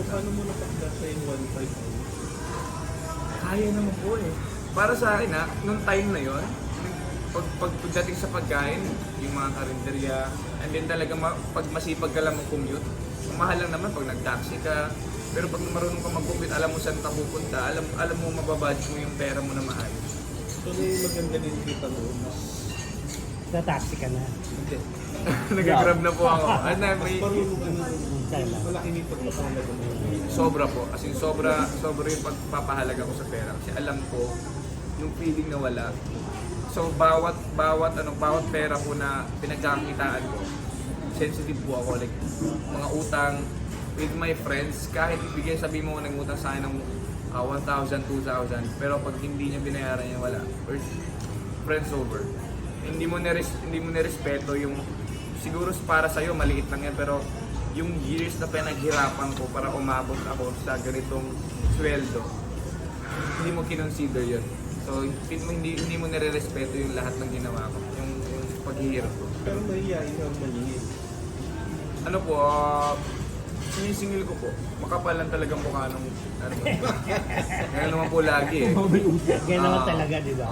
Paano mo napagkasa yung 1.5 hours? Kaya naman po eh. Para sa akin nung time na yon, pagdating sa pagkain, yung mga karinderya, and then talaga pag masipag ka lang mag-commute, mahal lang naman pag nag-taxi ka. Pero pag marunong ka mag-commute, alam mo saan ka pupunta, alam mo mababudge mo yung pera mo na maayos. So, may maganda din kita doon. Sa taxi ka na. Hindi. Nag-grab na po ako. Ano, Mas may, marunong ka na doon. Kailan? Malaki yung pagpapahalaga mo. sobra po. As in, sobra yung pagpapahalaga ko sa pera. Kasi alam ko, yung feeling na wala. So, bawat pera po na pinagkakitaan ko, sensitive po ako. Like, mga utang with my friends, kahit ibigay sabihin mo nag-utang sa akin ng 1,000, 2,000, pero pag hindi niya binayaran niya, wala. Or friends over. Hindi mo nirespeto yung, siguro para sa'yo, maliit lang yan, pero yung years na pinaghirapan ko para umabot ako sa ganitong sweldo, hindi mo kinonsider yun. So, hindi mo nire-respeto yung lahat ng ginawa ko, yung paghihirap ko. Pero mahihayin ang maliit. Ano po, sinisingil ko po. Makapal lang talagang mukha nung, ano ba? Ganun naman po lagi eh. Ganyan naman talaga, di ba?